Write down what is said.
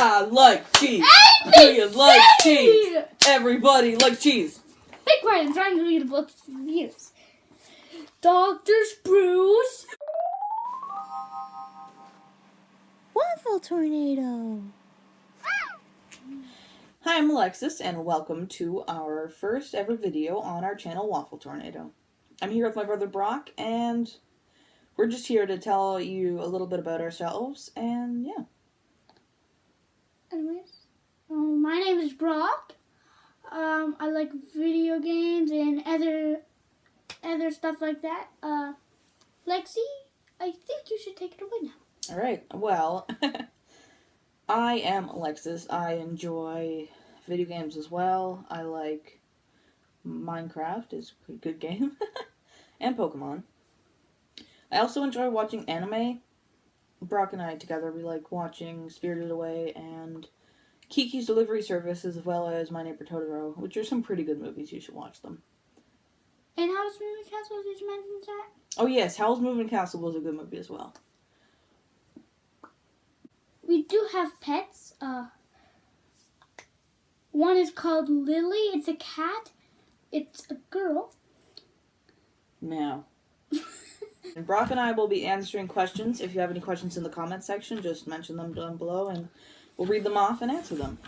I like cheese. Do you like cheese? Everybody likes cheese. Be quiet, I'm trying to read a book of reviews. Dr. Spruce. Waffle tornado. Hi, I'm Alexis, and welcome to our first ever video on our channel, Waffle Tornado. I'm here with my brother Brock, and we're just here to tell you a little bit about ourselves, and yeah. Anyways, my name is Brock. I like video games and other stuff like that. Lexi, I think you should take it away now. Alright, well, I am Alexis. I enjoy video games as well. I like Minecraft, is a good game, and Pokemon. I also enjoy watching anime. Brock and I together, we like watching Spirited Away and Kiki's Delivery Service, as well as My Neighbor Totoro, which are some pretty good movies. You should watch them. And Howl's Moving Castle, did you mention that? Oh yes, Howl's Moving Castle was a good movie as well. We do have pets. One is called Lily. It's a cat. It's a girl. Now. And Brock and I will be answering questions. If you have any questions in the comment section, just mention them down below and we'll read them off and answer them.